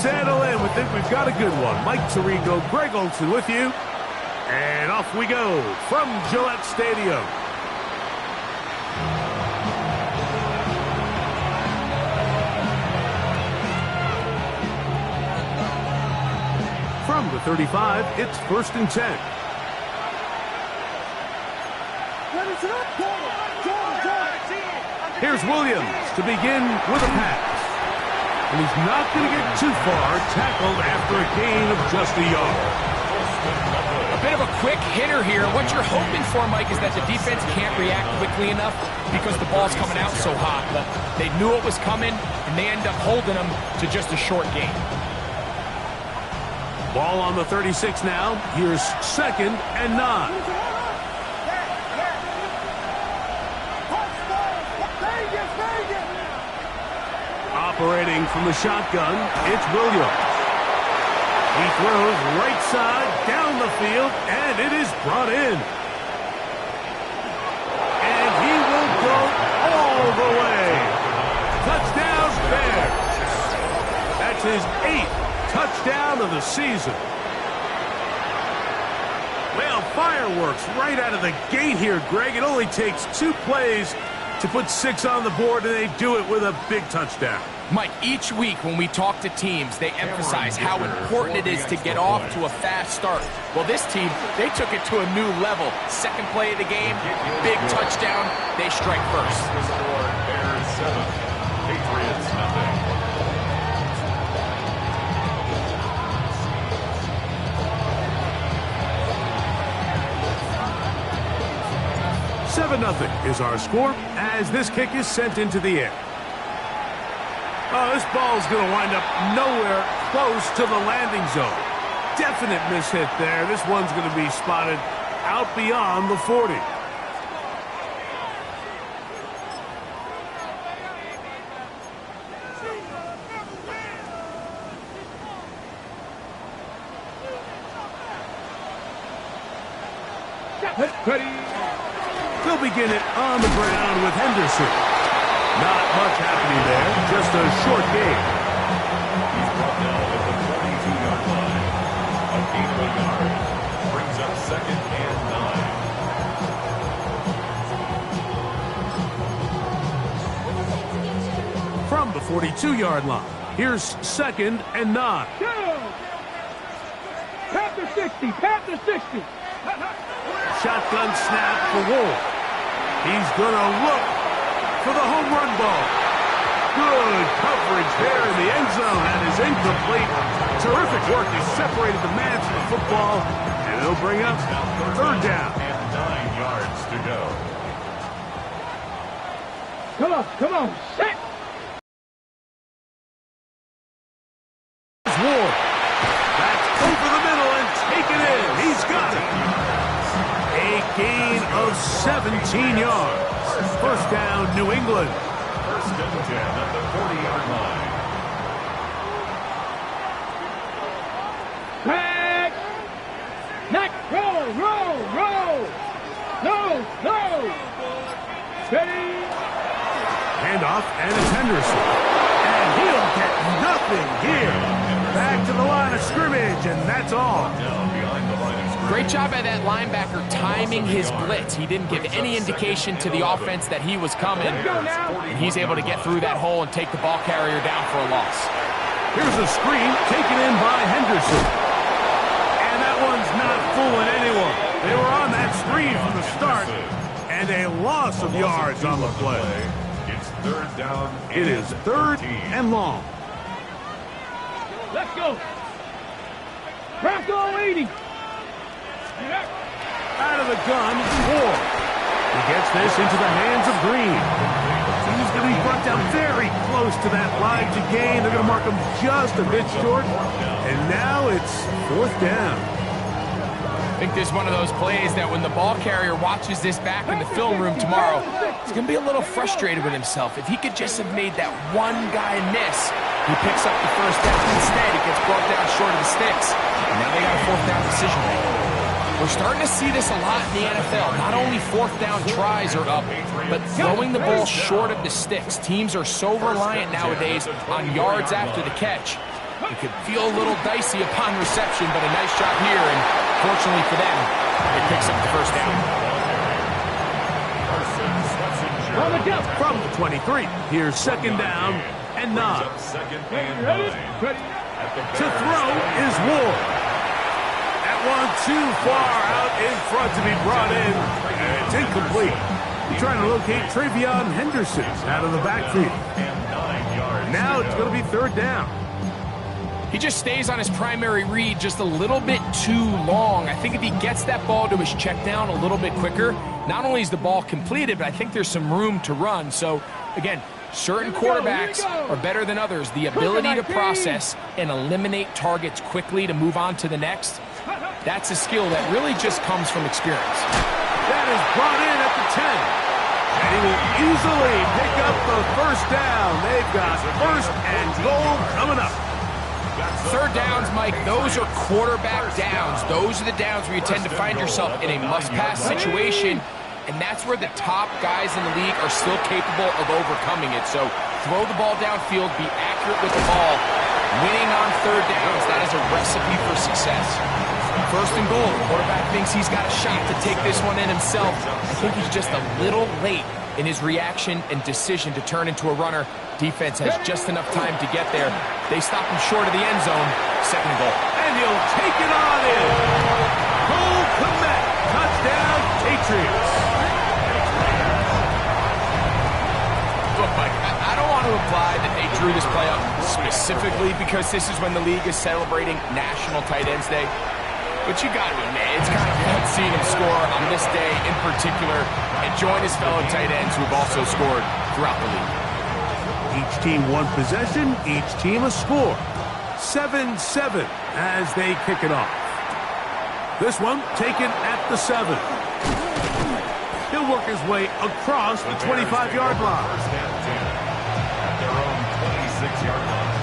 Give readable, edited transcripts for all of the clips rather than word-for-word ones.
settle in. We think we've got a good one. Mike Tirico, Greg Olson with you. And off we go from Gillette Stadium. From the 35, it's 1st and 10. Here's Williams to begin with a pass. And he's not going to get too far, tackled after a gain of just a yard. A bit of a quick hitter here. What you're hoping for, Mike, is that the defense can't react quickly enough because the ball's coming out so hot. But they knew it was coming, and they end up holding them to just a short gain. Ball on the 36 now. Here's 2nd and 9. Operating from the shotgun, it's Williams. He throws right side, down the field, and it is brought in. And he will go all the way. Touchdown, Bears. That's his 8th touchdown of the season. Well, fireworks right out of the gate here, Greg. It only takes 2 plays to put 6 on the board, and they do it with a big touchdown. Mike, each week when we talk to teams, they emphasize how important it is to get off to a fast start. Well, this team, they took it to a new level. 2nd play of the game, big touchdown, they strike first. Bears 7, Patriots nothing. 7-0 is our score as this kick is sent into the air. Oh, this ball is going to wind up nowhere close to the landing zone. Definite mishit there. This one's going to be spotted out beyond the 40. They'll begin it on the ground with Henderson. Not much happening there, just a short gain. He's brought down at the 22-yard line. A gain of a yard brings up 2nd and 9. From the 42-yard line, here's 2nd and 9. Panther 60, Panther 60. Shotgun snap for Wolf. He's going to look for the home run ball. Good coverage there in the end zone. That is incomplete. Terrific work. He separated the man from the football, and it'll bring up 3rd down. And 9 yards to go. Come on, set. Ward. That's over the middle and taken in. He's got it. A gain of 17 yards. 1st down, New England. 1st and 10 at the 40-yard line. Back. Neck. Roll. No. Steady. Handoff, and it's Henderson. And he'll get nothing here. Back to the line of scrimmage, and that's all. Down behind the line of scrimmage. Great job by that linebacker timing his blitz. He didn't give any indication to the offense that he was coming. And he's able to get through that hole and take the ball carrier down for a loss. Here's a screen taken in by Henderson. And that one's not fooling anyone. They were on that screen from the start. And a loss of yards on the play. It's 3rd down. It is 3rd and long. Let's go. Bronco 80. Out of the gun, Ward. He gets this into the hands of Green. He's going to be brought down very close to that line to gain. They're going to mark him just a bit short. And now it's 4th down. I think this is one of those plays that when the ball carrier watches this back in the film room tomorrow, he's going to be a little frustrated with himself. If he could just have made that one guy miss, he picks up the 1st down. Instead, it gets brought down short of the sticks. And now they got a 4th down decision maker. We're starting to see this a lot in the NFL. Not only 4th down tries are up, but throwing the ball short of the sticks. Teams are so reliant nowadays on yards after the catch. It could feel a little dicey upon reception, but a nice job here, and fortunately for them, it picks up the first down. On the jump. From the 23, here's second down and 9. Second and Ready? 9. Ready. To throw is Ward. That one too far out in front to be brought in, and it's incomplete. He's trying to locate Travion Henderson out of the backfield. Now it's going to be third down. He just stays on his primary read just a little bit too long. I think if he gets that ball to his check down a little bit quicker, not only is the ball completed, but I think there's some room to run. So, again, certain quarterbacks are better than others. The ability to process and eliminate targets quickly to move on to the next, that's a skill that really just comes from experience. That is brought in at the 10. And he will easily pick up the first down. They've got first and goal coming up. Third downs, Mike, those are quarterback downs. Those are the downs where you tend to find yourself in a must-pass situation, and that's where the top guys in the league are still capable of overcoming it. So throw the ball downfield, be accurate with the ball. Winning on third downs, that is a recipe for success. First and goal, the quarterback thinks he's got a shot to take this one in himself. I think he's just a little late in his reaction and decision to turn into a runner. Defense has just enough time to get there. They stop him short of the end zone. Second and goal. And he'll take it on in. Cole Kmet, touchdown, Patriots. Look, Mike, I don't want to imply that they drew this play up specifically because this is when the league is celebrating National Tight Ends Day. But you got to admit, it's kind of fun seeing him score on this day in particular and join his fellow tight ends who have also scored throughout the league. Each team one possession, each team a score. 7-7 as they kick it off. This one taken at the 7. He'll work his way across the 25-yard line. First and 10 at their own 26-yard line.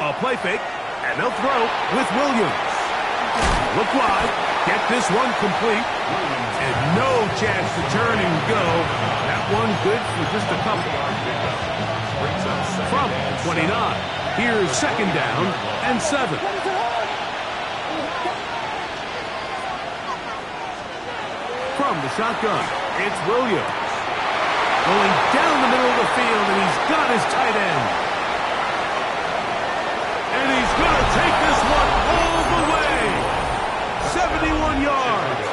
A play fake, and they'll throw with Williams. Look wide, get this one complete, and no chance to turn and go. That one good for just a couple. From 29, here's second down and 7. From the shotgun, it's Williams. Going down the middle of the field, and he's got his tight end. And he's going to take this one all the way. 71 yards.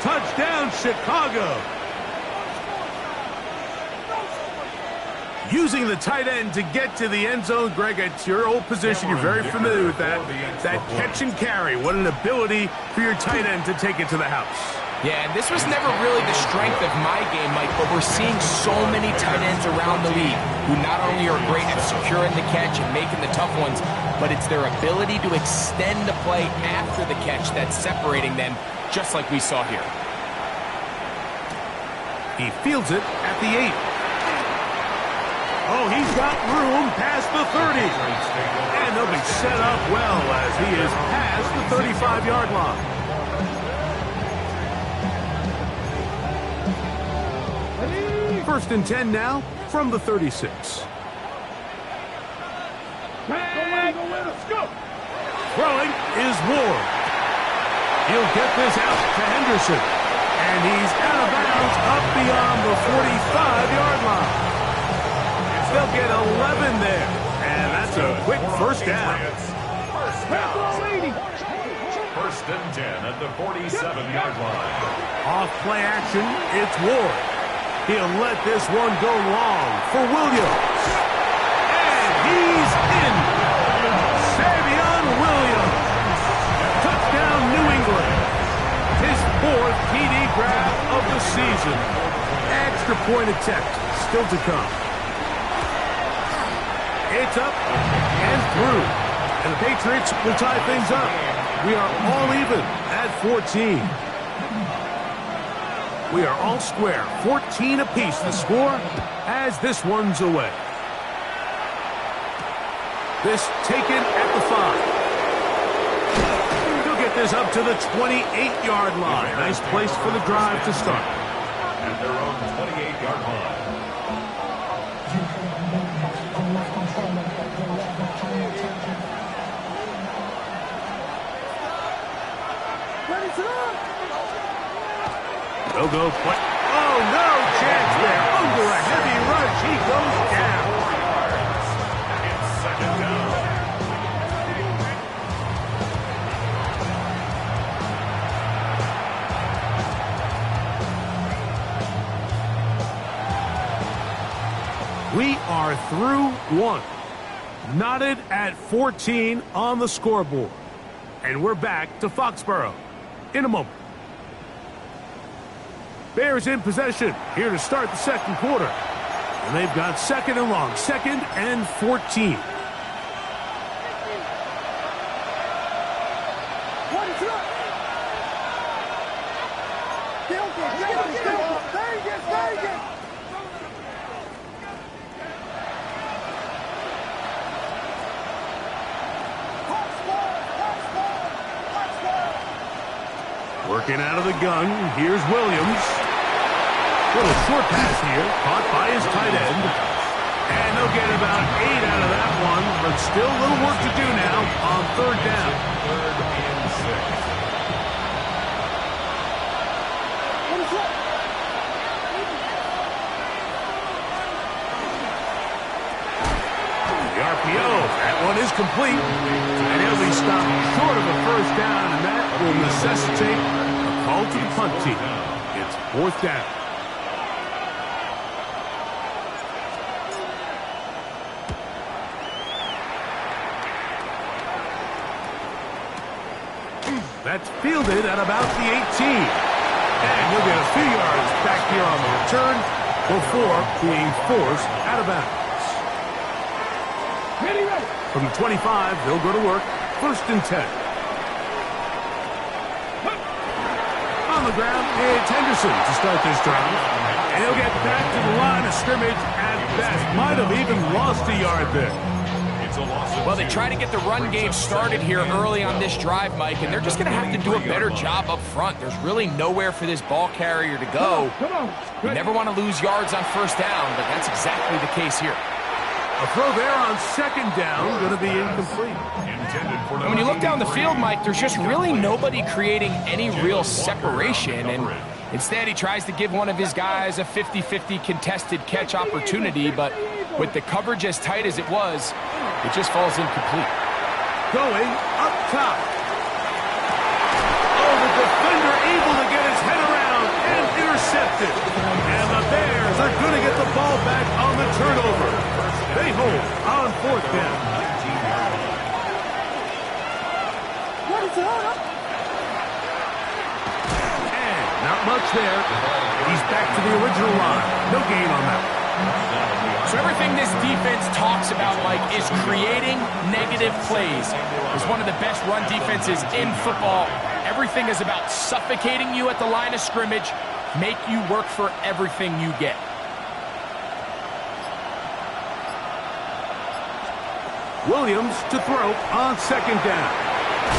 Touchdown, Chicago. Using the tight end to get to the end zone, Greg, it's your old position. You're very familiar with that. That catch and carry. What an ability for your tight end to take it to the house. Yeah, and this was never really the strength of my game, Mike, but we're seeing so many tight ends around the league who not only are great at securing the catch and making the tough ones, but it's their ability to extend the play after the catch that's separating them, just like we saw here. He fields it at the 8. Oh, he's got room past the 30. And they'll be set up well as he is past the 35-yard line. First and 10 now from the 36. Throwing is Ward. He'll get this out to Henderson. And he's out of bounds up beyond the 45-yard line. They'll get 11 there. And that's a quick first down. First and 10 at the 47-yard line. Off play action, it's Ward. He'll let this one go long for Williams. And he's in. Savion Williams. Touchdown, New England. His 4th TD grab of the season. Extra point attempt still to come. It's up and through. And the Patriots will tie things up. We are all even at 14. We are all square, 14 apiece the score as this one's away. This taken at the 5. He'll get get this up to the 28-yard line. Nice place for the drive to start. At their own 28-yard line. They'll go play. Oh, no chance there. Under a heavy rush, he goes down. It's second down. We are through one. Knotted at 14 on the scoreboard. And we're back to Foxborough in a moment. Bears in possession here to start the second quarter. And they've got second and long, 2nd and 14. Working out of the gun, here's Williams. Little short pass here, caught by his tight end. And they'll get about 8 out of that one, but still a little work to do now on third down. Third and 6. The RPO, that one is complete. And he'll be stopped short of a first down, and that will necessitate a call to the punt team. It's 4th down. That's fielded at about the 18. And he'll get a few yards back here on the return before being forced out of bounds. From the 25, they'll go to work. 1st and 10. On the ground, it's Henderson to start this drive. And he'll get back to the line of scrimmage at best. Might have even lost a yard there. Well, they try to get the run game started here early on this drive, Mike, and they're just going to have to do a better job up front. There's really nowhere for this ball carrier to go. You never want to lose yards on first down, but that's exactly the case here. A throw there on 2nd down, going to be incomplete. And when you look down the field, Mike, there's just really nobody creating any real separation, and instead he tries to give one of his guys a 50-50 contested catch opportunity, but with the coverage as tight as it was, it just falls incomplete. Going up top. Oh, the defender able to get his head around and intercepted. And the Bears are going to get the ball back on the turnover. They hold on 4th down. And not much there. He's back to the original line. No gain on that. So everything this defense talks about, Mike, is creating negative plays. It's one of the best run defenses in football. Everything is about suffocating you at the line of scrimmage, make you work for everything you get. Williams to throw on 2nd down.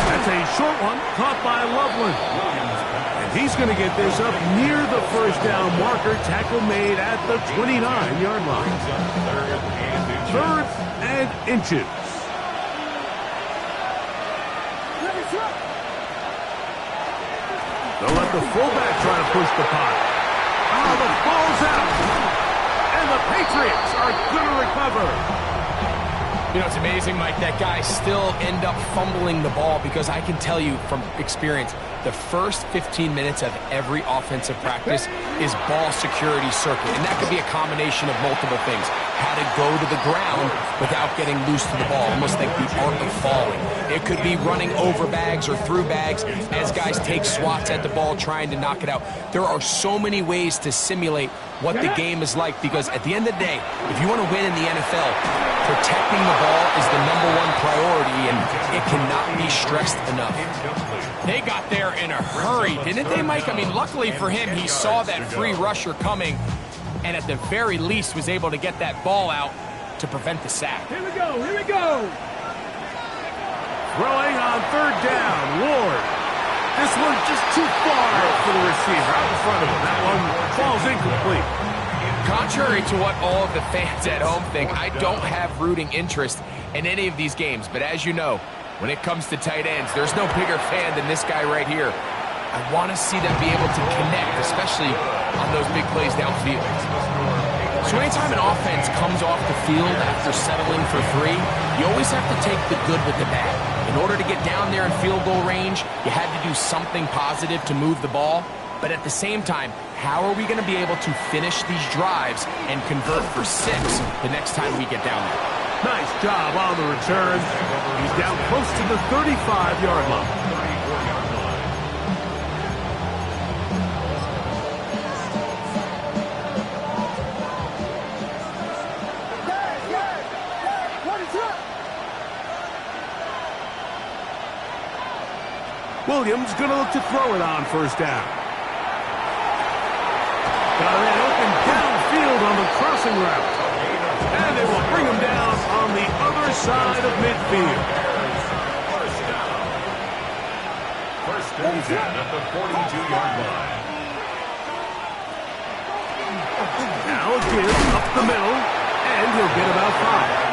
That's a short one caught by Loveland. And he's going to get this up near the first down marker. Tackle made at the 29-yard line. 3rd and inches. They'll let the fullback try to push the pot. Oh, the ball's out. And the Patriots are going to recover. You know, it's amazing, Mike, that guys still end up fumbling the ball because I can tell you from experience, the first 15 minutes of every offensive practice is ball security circuit. And that could be a combination of multiple things. How to go to the ground without getting loose to the ball, almost like the art of falling. It could be running over bags or through bags as guys take swats at the ball trying to knock it out. There are so many ways to simulate what the game is like because at the end of the day, if you want to win in the NFL, protecting the ball is the #1 priority, and it cannot be stressed enough. They got there in a hurry, didn't they, Mike? I mean, luckily for him, he saw that free rusher coming, and at the very least was able to get that ball out to prevent the sack. Here we go, here we go. Throwing on 3rd down, Ward. This one just too far for the receiver. Out in front of him. That one falls incomplete. Contrary to what all of the fans at home think, I don't have rooting interest in any of these games. But as you know, when it comes to tight ends, there's no bigger fan than this guy right here. I want to see them be able to connect, especially on those big plays downfield. So anytime an offense comes off the field after settling for 3, you always have to take the good with the bad. In order to get down there in field goal range, you had to do something positive to move the ball. But at the same time, how are we going to be able to finish these drives and convert for 6 the next time we get down there? Nice job on the return. He's down close to the 35-yard line. Williams going to look to throw it on first down. Got it open downfield on the crossing route. And they will bring him down on the other side of midfield. First and 10 at the 42-yard line. Now a give up the middle, and he'll get about 5.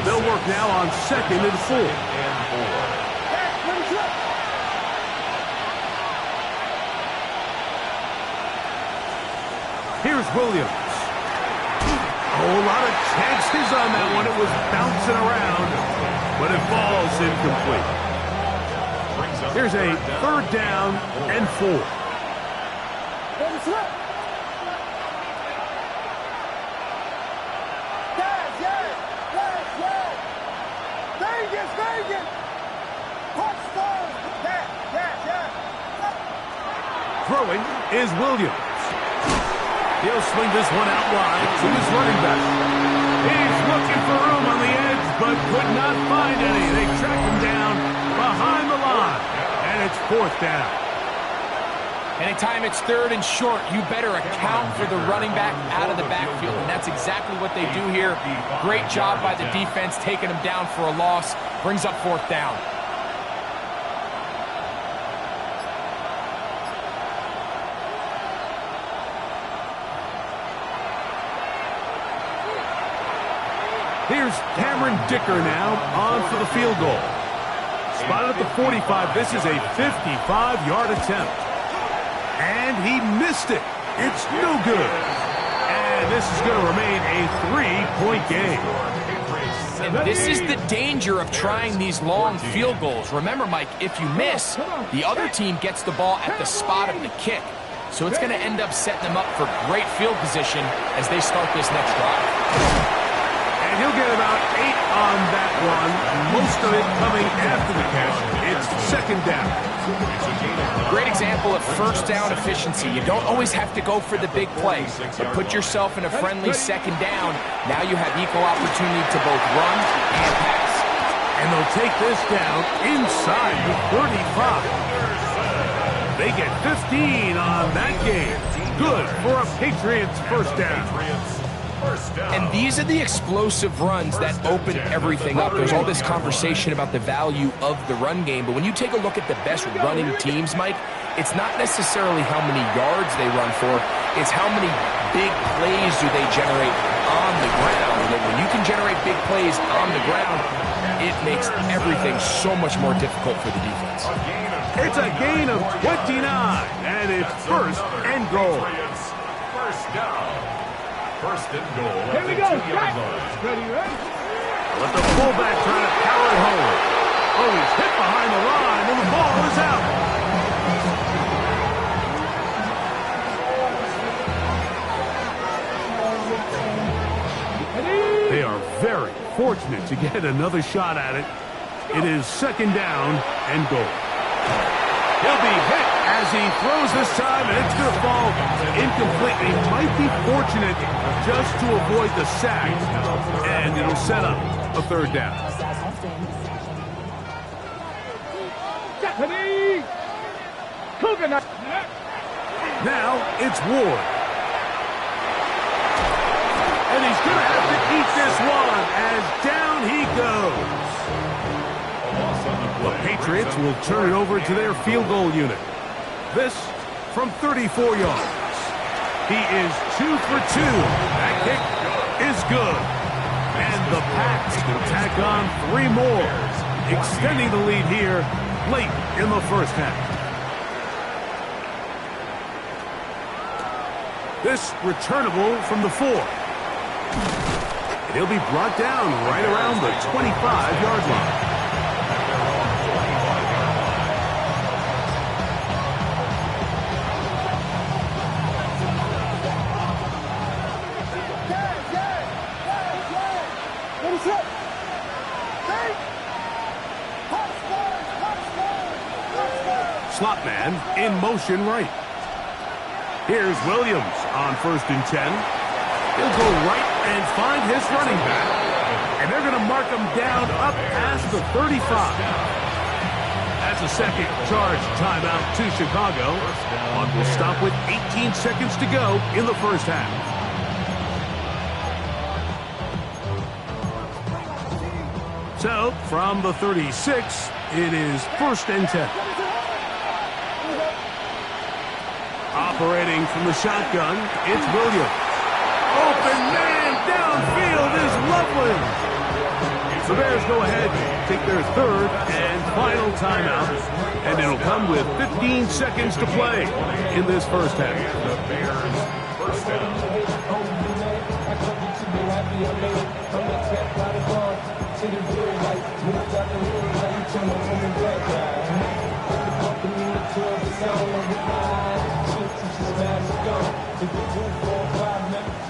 They'll work now on 2nd and 4. Here's Williams. A whole lot of chances on that one. It was bouncing around, but it falls incomplete. Here's a 3rd down and 4. Throwing is Williams. He'll swing this one out wide to his running back. He's looking for room on the edge, but could not find any. They track him down behind the line, and it's 4th down. Anytime it's 3rd and short, you better account for the running back out of the backfield, and that's exactly what they do here. Great job by the defense taking him down for a loss. Brings up 4th down. Here's Cameron Dicker now on for the field goal. Spotted at the 45. This is a 55-yard attempt. And he missed it. It's no good. And this is going to remain a 3-point game. And this is the danger of trying these long field goals. Remember, Mike, if you miss, the other team gets the ball at the spot of the kick. So it's going to end up setting them up for great field position as they start this next drive. And he'll get about 8 on that one. Most of it coming after the catch. It's 2nd down. Great example of first down efficiency. You don't always have to go for the big play, but put yourself in a friendly 2nd down. Now you have equal opportunity to both run and pass. And they'll take this down inside the 35. They get 15 on that game. Good for a Patriots first down. And these are the explosive runs that open everything up. There's all this conversation about the value of the run game, but when you take a look at the best running teams, Mike, it's not necessarily how many yards they run for, it's how many big plays do they generate on the ground. And when you can generate big plays on the ground, it makes everything so much more difficult for the defense. It's a gain of 29, and it's 1st and goal. First down. 1st and goal. Here we go. Ready? Let the fullback try to power it home. Oh, he's hit behind the line, and the ball is out. They are very fortunate to get another shot at it. It is 2nd down and goal. He'll be hit as he throws this time, and it's going to fall incomplete. He might be fortunate just to avoid the sack, and it'll set up a 3rd down. Now it's Ward. And he's going to have to eat this one as down Patriots will turn it over to their field goal unit. This from 34 yards. He is 2 for 2. That kick is good. And the Pats can tack on 3 more, extending the lead here late in the first half. This returnable from the 4. He'll be brought down right around the 25-yard line. Slot man in motion right. Here's Williams on 1st and 10. He'll go right and find his running back. And they're going to mark him down up past the 35. That's a second charge timeout to Chicago. Clock will stop with 18 seconds to go in the first half. So, from the 36, it is 1st and 10. Operating from the shotgun, it's Williams. Open man downfield is Loveland. The Bears go ahead, take their 3rd and final timeout, and it'll come with 15 seconds to play in this first half. The Bears first down.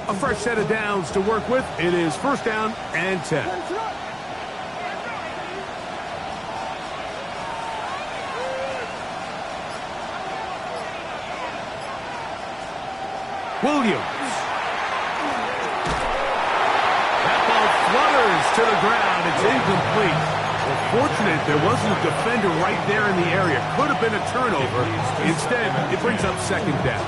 A fresh set of downs to work with. It is 1st down and 10. Williams. That ball flutters to the ground. It's incomplete. Well, fortunate there wasn't a defender right there in the area. Could have been a turnover. Instead, it brings up 2nd down.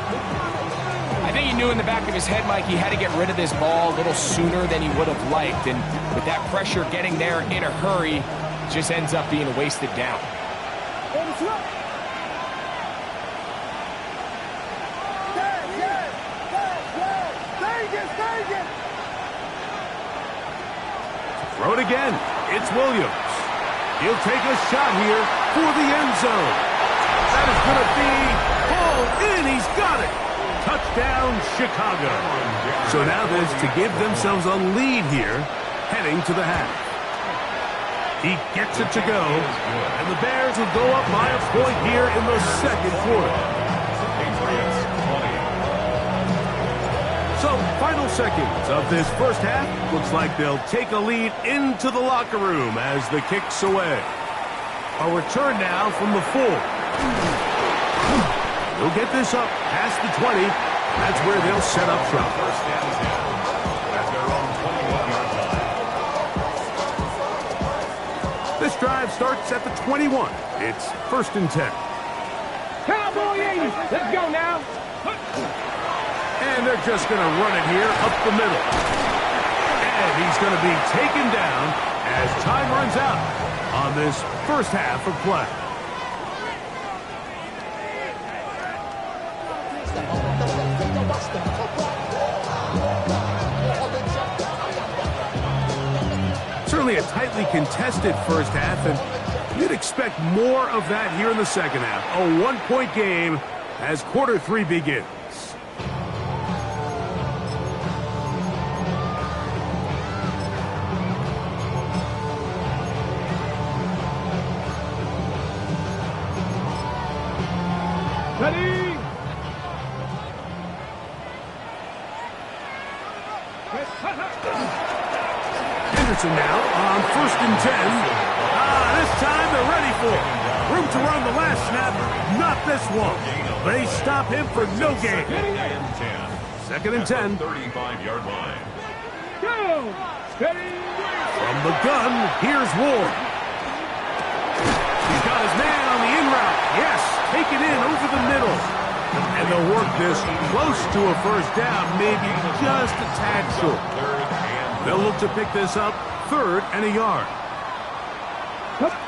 I think he knew in the back of his head, Mike, he had to get rid of this ball a little sooner than he would have liked. And with that pressure getting there in a hurry, just ends up being a wasted down. Throw it again. It's Williams. He'll take a shot here for the end zone. That is going to be pulled in. He's got it. Touchdown, Chicago. So now this to give themselves a lead here, heading to the half. He gets it to go, and the Bears will go up by a point here in the 2nd quarter. So, final seconds of this first half. Looks like they'll take a lead into the locker room as the kick's away. A return now from the 4. They'll get this up past the 20. That's where they'll set up shop. First down is down at their own 21-yard line. This drive starts at the 21. It's 1st and 10. Cowboy 80. Let's go now. And they're just going to run it here up the middle. And he's going to be taken down as time runs out on this first half of play. Certainly a tightly contested first half, and you'd expect more of that here in the second half. A 1-point game as quarter 3 begins. Ready? Henderson now on 1st and 10. This time they're ready for it. Room to run the last snap, not this one. They stop him for no gain. 2nd and 10. 35-yard line. Go! Steady! From the gun, here's Ward. He's got his man on the in route. Yes, take it in over the middle. And they'll work this close to a first down, maybe just a tad short. They'll look to pick this up 3rd and a yard.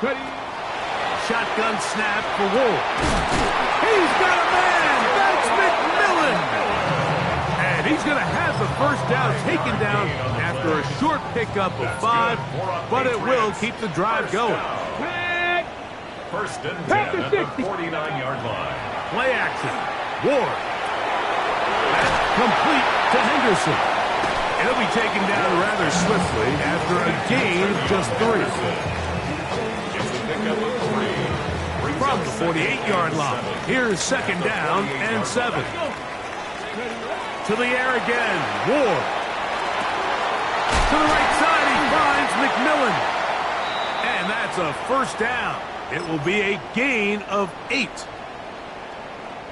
Ready? shotgun snap for Wolf. He's got a man. That's McMillan. And he's going to have the first down taken down after a short pickup of 5, but it will keep the drive going. First and 10 at the 49-yard line. Play action. Ward. That's complete to Henderson. It'll be taken down rather swiftly after a gain of just 3. It's a pickup of 3. From the 48-yard line. Here's second down and 7. To the air again. Ward. To the right side, he finds McMillan. And that's a first down. It will be a gain of 8.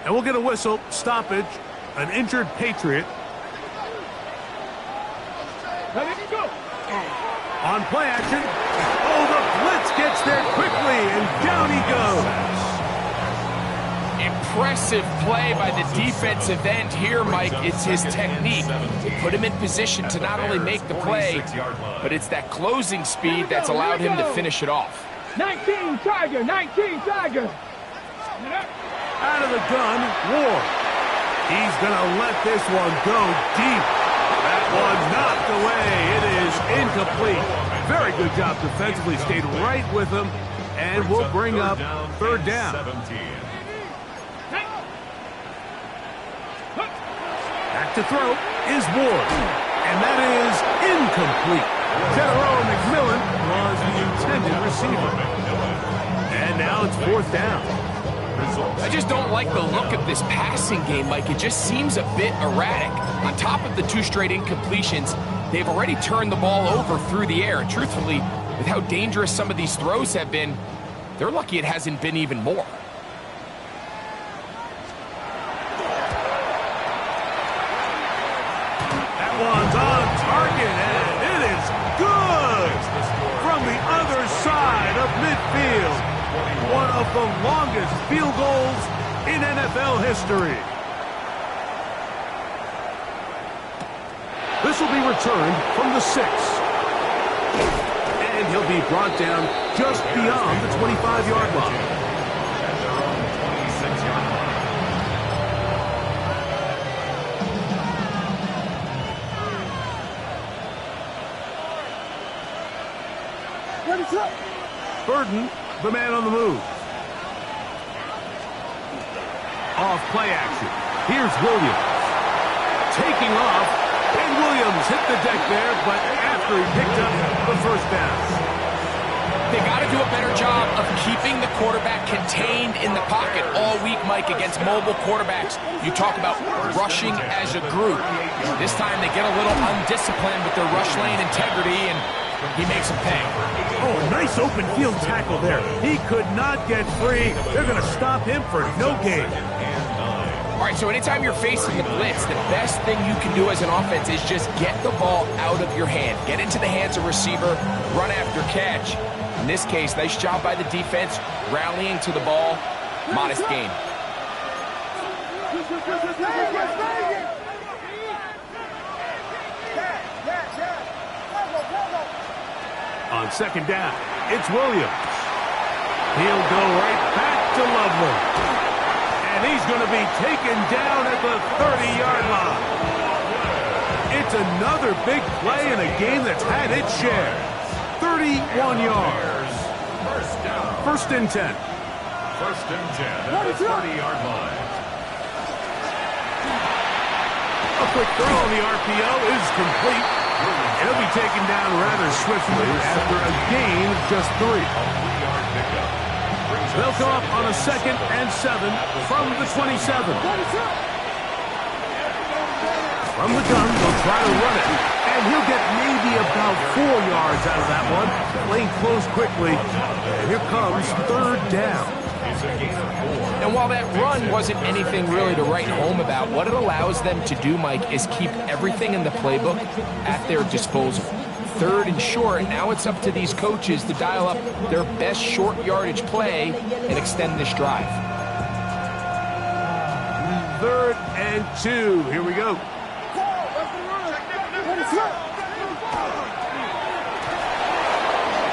And we'll get a whistle, stoppage, an injured Patriot. On play action. Oh, the blitz gets there quickly, and down he goes. Impressive play by the defensive end here, Mike. It's his technique. It put him in position to not only make the play, but it's that closing speed that's allowed him to finish it off. 19 Tiger, 19 Tiger. Out of the gun, Ward. He's going to let this one go deep. That one knocked away. It is incomplete. Very good job defensively. Stayed right with him, and we'll bring up third down. Back to throw is Ward, and that is incomplete. General McMillan was the intended receiver. And now it's fourth down. I just don't like the look of this passing game, Mike. It just seems a bit erratic. On top of the 2 straight incompletions, they've already turned the ball over through the air. And truthfully, with how dangerous some of these throws have been, they're lucky it hasn't been even more. That one's on target, and it is good from the other side of midfield. One of the longest field goals in NFL history. This will be returned from the 6. And he'll be brought down just beyond the 25-yard line. At their own 26-yard line. Burden, the man on the move. Off play action. Here's Williams. Taking off, and Williams hit the deck there, but after he picked up the first down. They got to do a better job of keeping the quarterback contained in the pocket all week, Mike, against mobile quarterbacks. You talk about rushing as a group. This time they get a little undisciplined with their rush lane integrity, and he makes them pay. Oh, nice open field tackle there. He could not get free. They're going to stop him for no gain. All right, so anytime you're facing the blitz, the best thing you can do as an offense is just get the ball out of your hand. Get into the hands of receiver, run after catch. In this case, nice job by the defense, rallying to the ball. Modest gain. On second down, it's Williams. He'll go right back to Loveland. And he's going to be taken down at the 30-yard line. It's another big play in a game that's had its share. 31 yards. First and 10. First and 10 at the 30-yard line. A quick throw on the RPO is complete. It'll be taken down rather swiftly after a gain of just 3. They'll come up on a second and 7 from the 27. From the gun, they'll try to run it. And he'll get maybe about 4 yards out of that one. Playing close quickly. And here comes third down. And while that run wasn't anything really to write home about, what it allows them to do, Mike, is keep everything in the playbook at their disposal. Third and short, now it's up to these coaches to dial up their best short yardage play and extend this drive. Third and 2. Here we go.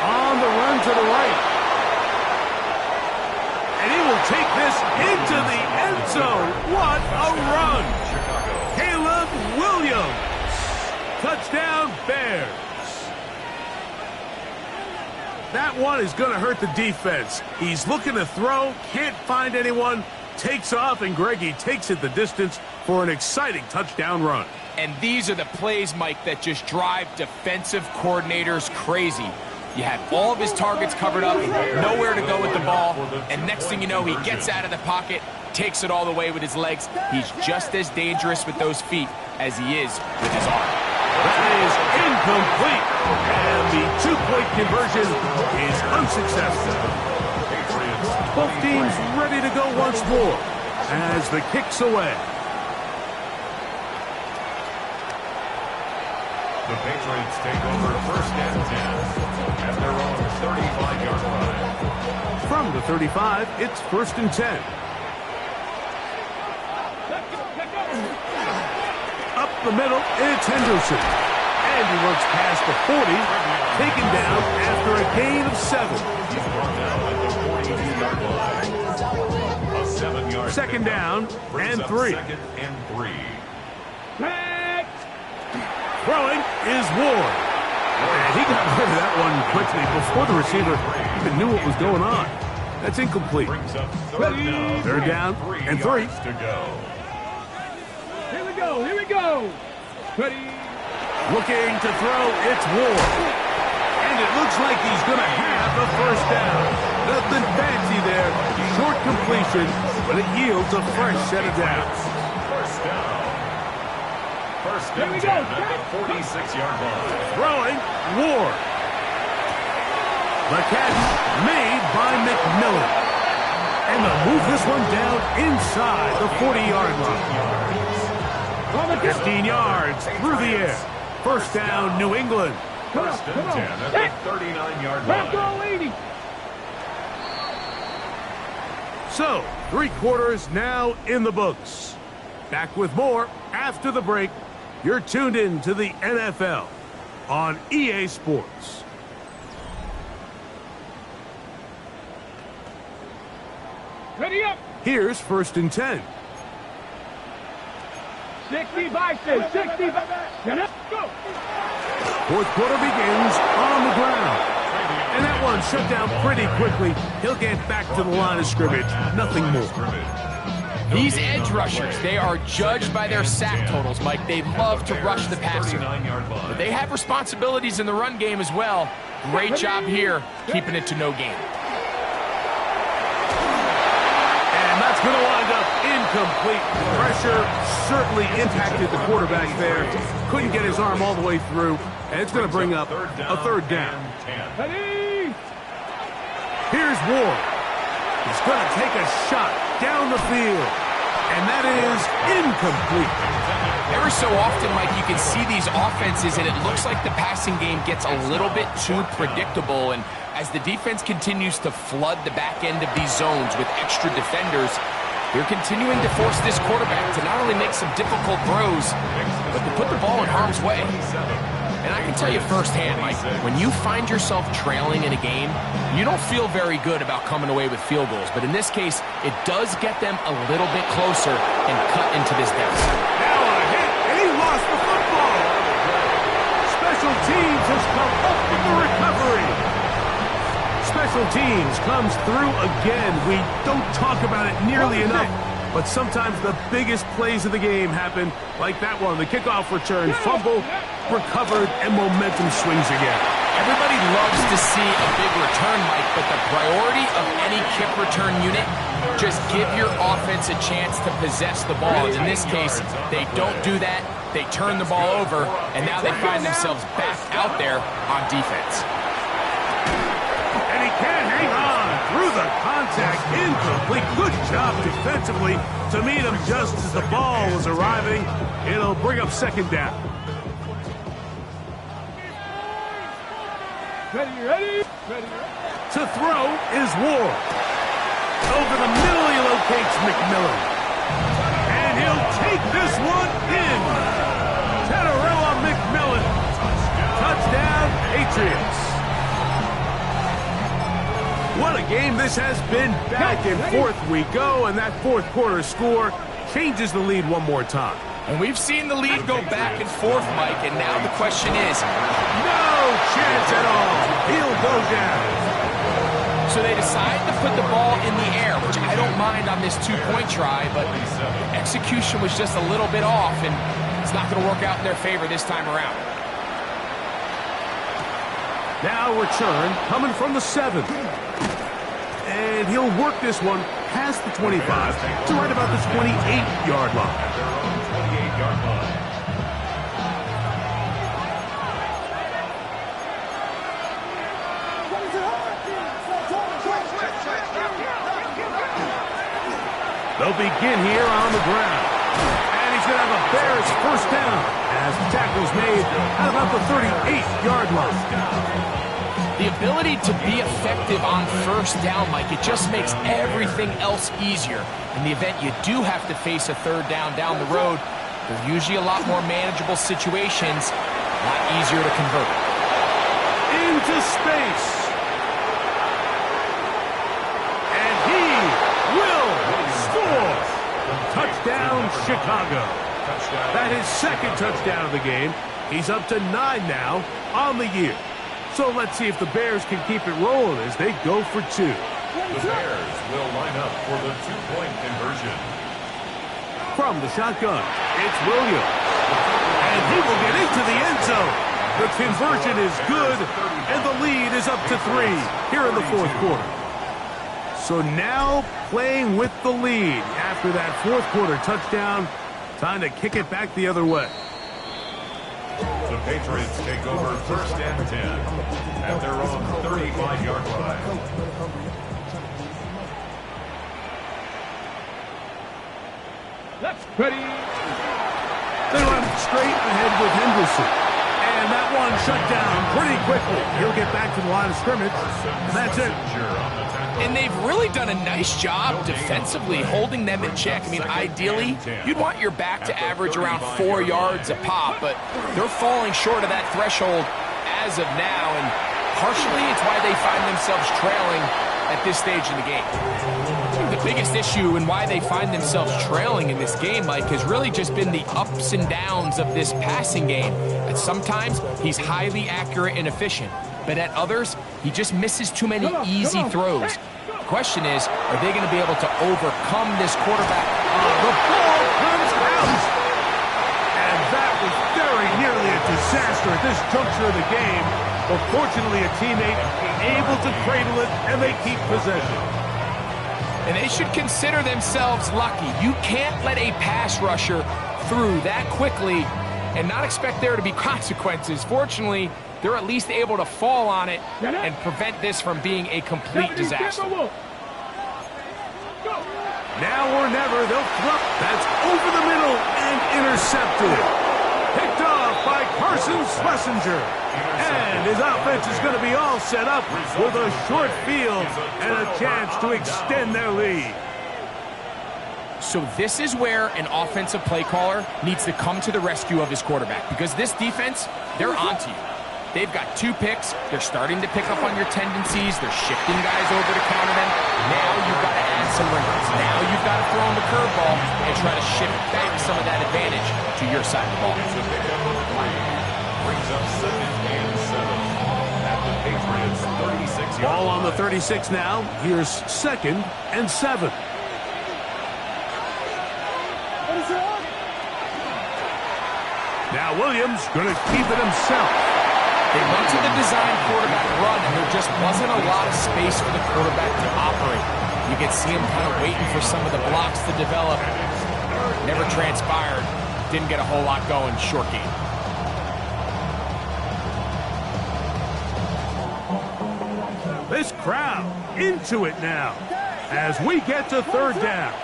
On the run to the right. pass into the end zone. What a run. Caleb Williams. Touchdown, Bears. That one is going to hurt the defense. He's looking to throw, can't find anyone, takes off, and Greggy takes it the distance for an exciting touchdown run. And these are the plays, Mike, that just drive defensive coordinators crazy. You have all of his targets covered up, nowhere to go with the ball, and next thing you know, he gets out of the pocket, takes it all the way with his legs. He's just as dangerous with those feet as he is with his arm. That is incomplete, and the two-point conversion is unsuccessful. Both teams ready to go once more as the kick's away. The Patriots take over first and 10 at their own 35-yard line. From the 35, it's first and 10. Up the middle, it's Henderson. And he runs past the 40, taken down after a gain of 7. He's brought down at the 42-yard line. A 7-yard Second down and 3. Second and 3. Throwing is Ward. And he got rid of that one quickly before the receiver even knew what was going on. That's incomplete. Brings up third down and 3. To go. Here we go, here we go. Ready. Looking to throw, it's Ward. And it looks like he's going to have the first down. Nothing fancy there. Short completion, but it yields a fresh set of downs. First down. First and 10 at the 46-yard line. Throwing, Ward. The catch made by McMillan. And they'll move this one down inside the 40-yard line. 15 yards through the air. First down, New England. First and 10 at the 39-yard line. So, 3 quarters now in the books. Back with more after the break. You're tuned in to the NFL on EA Sports. Ready up. Here's first and 10. 60 Bison, 60 Bison. Go. Fourth quarter begins on the ground. And that one shut down pretty quickly. He'll get back to the line of scrimmage. Nothing more. These edge rushers, they are judged by their sack totals, Mike. They love to rush the passer. But they have responsibilities in the run game as well. Great job here, keeping it to no gain. And that's going to wind up incomplete. Pressure certainly impacted the quarterback there. Couldn't get his arm all the way through. And it's going to bring up a third down. Ready. Here's Ward. He's going to take a shot down the field. And that is incomplete. Every so often, Mike, you can see these offenses, and it looks like the passing game gets a little bit too predictable. And as the defense continues to flood the back end of these zones with extra defenders, they're continuing to force this quarterback to not only make some difficult throws, but to put the ball in harm's way. And I can tell you firsthand, Mike, when you find yourself trailing in a game, you don't feel very good about coming away with field goals. But in this case, it does get them a little bit closer and cut into this deficit. Now a hit, and he lost the football. Special teams has come up with the recovery. Special teams comes through again. We don't talk about it nearly enough, but sometimes the biggest plays of the game happen like that one. The kickoff return, fumble, recovered, and momentum swings again. Everybody loves to see a big return, Mike, but the priority of any kick return unit, just give your offense a chance to possess the ball. In this case, they don't do that. They turn the ball over, and now they find themselves back out there on defense. And he can't hang on through the contact. Incomplete. Good job defensively to meet him just as the ball was arriving. It'll bring up second down. Ready. To throw is Ward. Over the middle, he locates McMillan. And he'll take this one in. Tedarella McMillan. Touchdown, Patriots. What a game this has been. Back and forth we go, and that fourth quarter score changes the lead one more time. And we've seen the lead go back and forth, Mike, and now the question is... No chance at all. He'll go down. So they decide to put the ball in the air, which I don't mind on this two-point try, but execution was just a little bit off, and it's not going to work out in their favor this time around. Now return coming from the 7. And he'll work this one past the 25 to right about the 28-yard line. At their own 28-yard line. They'll begin here on the ground. And he's going to have a Bears first down as the tackle's made at about the 38-yard line. The ability to be effective on first down, Mike, it just makes everything else easier. In the event you do have to face a third down the road, they're usually a lot more manageable situations, a lot easier to convert. Into space. And he will score. Touchdown, Chicago. That is second touchdown of the game. He's up to 9 now on the year. So let's see if the Bears can keep it rolling as they go for 2. The Bears will line up for the two-point conversion. From the shotgun, it's Williams. And he will get into the end zone. The conversion is good, and the lead is up to 3 here in the fourth quarter. So now playing with the lead after that fourth quarter touchdown. Time to kick it back the other way. The Patriots take over first and 10 at their own 35-yard line. Let's ready. They run straight ahead with Henderson. And that one shut down pretty quickly. He'll get back to the line of scrimmage. And that's it. And they've really done a nice job defensively holding them in check. I mean, ideally, you'd want your back to average around 4 yards a pop, but they're falling short of that threshold as of now, and partially it's why they find themselves trailing at this stage in the game. The biggest issue and why they find themselves trailing in this game, Mike, has really just been the ups and downs of this passing game. And sometimes he's highly accurate and efficient, but at others, he just misses too many easy throws. The question is, are they going to be able to overcome this quarterback? The ball comes out! And that was very nearly a disaster at this juncture of the game. But fortunately, a teammate able to cradle it, and they keep possession. And they should consider themselves lucky. You can't let a pass rusher through that quickly and not expect there to be consequences. Fortunately, they're at least able to fall on it and prevent this from being a complete disaster. Now or never, they'll flip. That's over the middle and intercepted. Picked off by Carson Schlesinger. And his offense is going to be all set up with a short field and a chance to extend their lead. So this is where an offensive play caller needs to come to the rescue of his quarterback, because this defense, they're onto you. They've got 2 picks. They're starting to pick up on your tendencies. They're shifting guys over to counter them. Now you've got to add some wrinkles. Now you've got to throw him the curveball and try to shift back some of that advantage to your side of the ball. Brings up second and 7 at the Patriots 36-yard Ball on the 36 now. Here's second and 7. Now Williams going to keep it himself. They went to the design quarterback run, and there just wasn't a lot of space for the quarterback to operate. You could see him kind of waiting for some of the blocks to develop. Never transpired. Didn't get a whole lot going. Short game. This crowd into it now as we get to third down.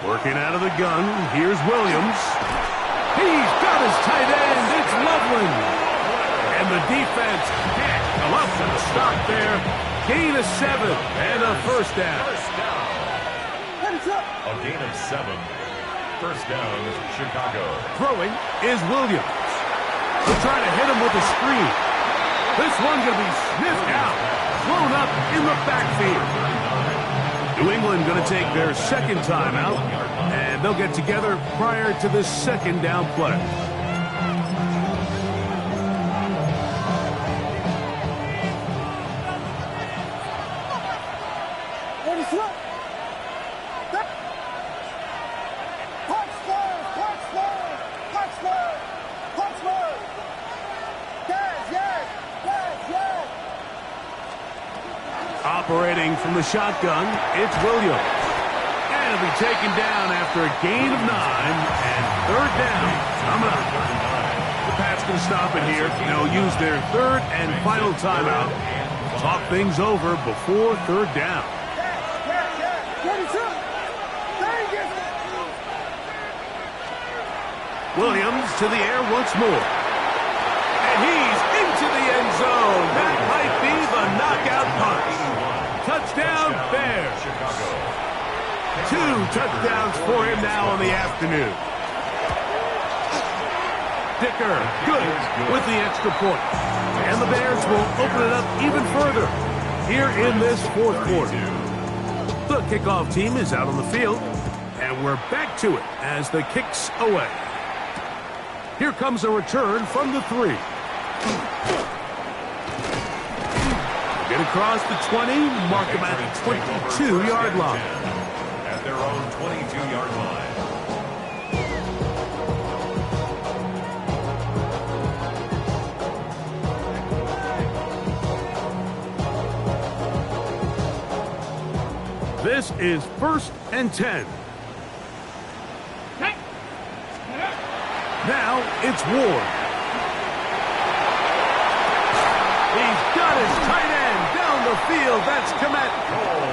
Working out of the gun, here's Williams. He's got his tight end, it's Loveland. And the defense can't come up with a stop there. Gain of 7 and a first down. A gain of 7. First down, Chicago. Throwing is Williams. They're trying to hit him with a screen. This one going to be sniffed out, thrown up in the backfield. New England going to take their second timeout, and they'll get together prior to this second down play. Operating from the shotgun, it's Williams. And it'll be taken down after a gain of 9 and third down coming up. The Pats going to stop it here. They'll use their third and final timeout. Talk things over before third down. Williams to the air once more. And he's into the end zone. That might be the knockout punch. Touchdown, Bears. 2 touchdowns for him now in the afternoon. Dicker, good with the extra point. And the Bears will open it up even further here in this fourth quarter. The kickoff team is out on the field, and we're back to it as the kick's away. Here comes a return from the 3. Get across the 20, mark them at the 22-yard line. At their own 22-yard line. This is 1st and 10. Now it's Ward. He's got his tight end down the field. That's Kmet.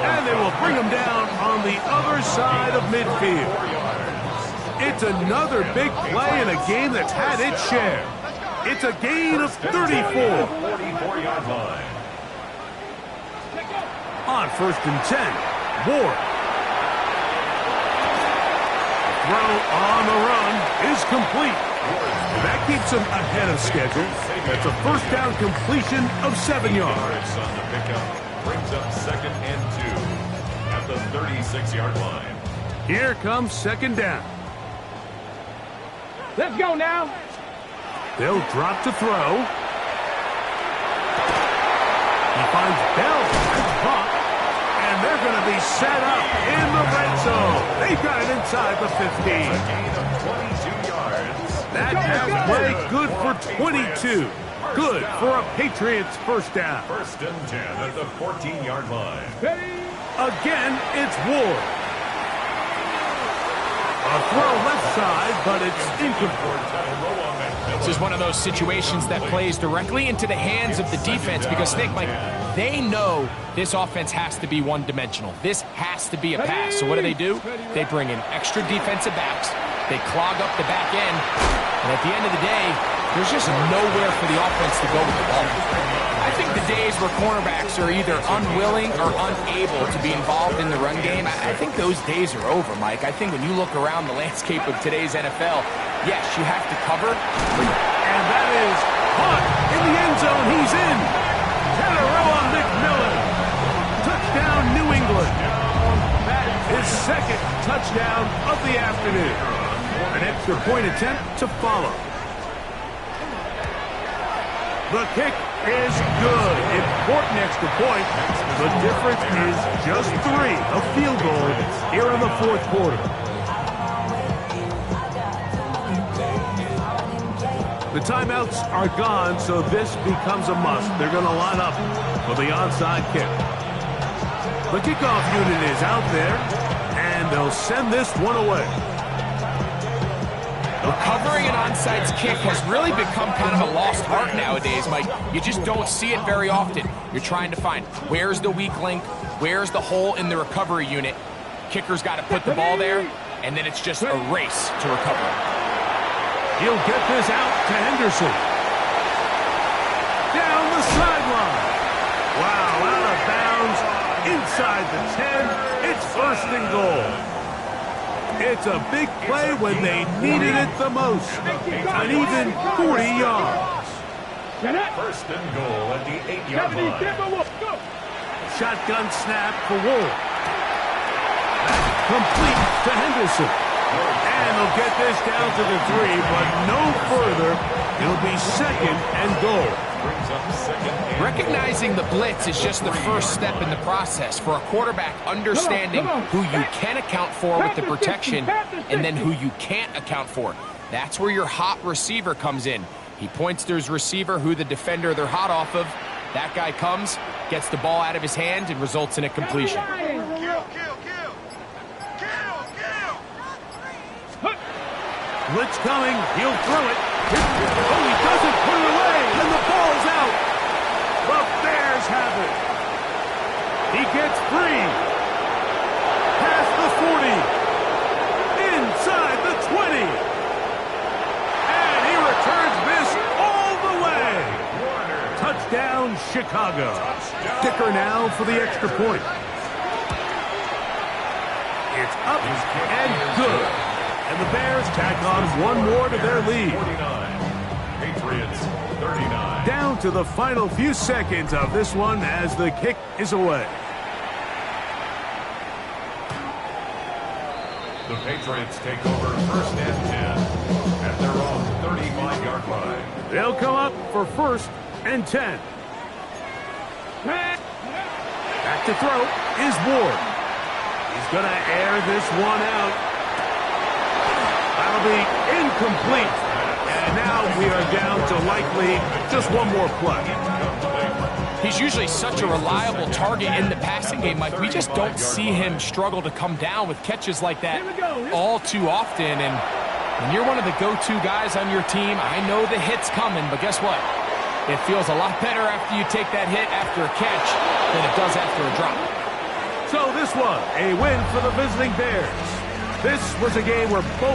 And they will bring him down on the other side of midfield. It's another big play in a game that's had its share. It's a gain of 34. 44-yard line. On 1st and 10, Ward. Throw on the run is complete. That keeps him ahead of schedule. That's a first down completion of 7 yards. On the pickup brings up 2nd and 2 at the 36-yard line. Here comes 2nd down. Let's go now. They'll drop to throw. He finds Bell. That's caught. And they're going to be set up in the red zone. They got it inside the 15. A gain of 22 yards. That play good for 22. Good for a Patriots first down. 1st and 10 at the 14-yard line. Again, it's Ward. A throw left side, but it's incomplete. This is one of those situations that plays directly into the hands of the defense because, Snake, Mike, they know this offense has to be one-dimensional. This has to be a pass. So what do? They bring in extra defensive backs. They clog up the back end. And at the end of the day, there's just nowhere for the offense to go with the ball. I think the days where cornerbacks are either unwilling or unable to be involved in the run game, I think those days are over, Mike. I think when you look around the landscape of today's NFL, yes, you have to cover. And that is caught in the end zone. He's in. Tataroa McMillan. Touchdown, New England. That is 2nd touchdown of the afternoon. An extra point attempt to follow. The kick is good. Important extra point. The difference is just 3, a field goal here in the fourth quarter. The timeouts are gone, so this becomes a must. They're going to line up for the onside kick. The kickoff unit is out there, and they'll send this one away. Recovering an onside kick has really become kind of a lost art nowadays, Mike. You just don't see it very often. You're trying to find where's the weak link, where's the hole in the recovery unit. Kicker's got to put the ball there, and then it's just a race to recover. He'll get this out to Henderson. Down the sideline. Wow, out of bounds. Inside the 10. It's 1st and goal. It's a big play when they needed it the most. An even 40 yards. First and goal at the 8-yard line. Go. Shotgun snap for Wolf. Complete to Henderson. And they'll get this down to the 3, but no further. It'll be second and goal. Brings up second and Recognizing the blitz is just the first step in the process for a quarterback understanding who you can account for with the protection and then who you can't account for. That's where your hot receiver comes in. He points to his receiver who the defender they're hot off of. That guy comes, gets the ball out of his hand, and results in a completion. Blitz coming. He'll throw it. Oh, he doesn't put it away. And the ball's out. The Bears have it. He gets free. Past the 40. Inside the 20. And he returns this all the way. Touchdown, Chicago. Kicker now for the extra point. It's up and good. And the Bears tack on one more to their lead. 49. Patriots 39. Down to the final few seconds of this one as the kick is away. The Patriots take over first and 10 at their own 35-yard line. They'll come up for first and 10. Back to throw is Ward. He's going to air this one out. That'll be incomplete. And now we are down to likely just one more play. He's usually such a reliable target in the passing game, Mike. We just don't see him struggle to come down with catches like that all too often. And when you're one of the go-to guys on your team, I know the hit's coming, but guess what? It feels a lot better after you take that hit after a catch than it does after a drop. So this was a win for the visiting Bears. This was a game where both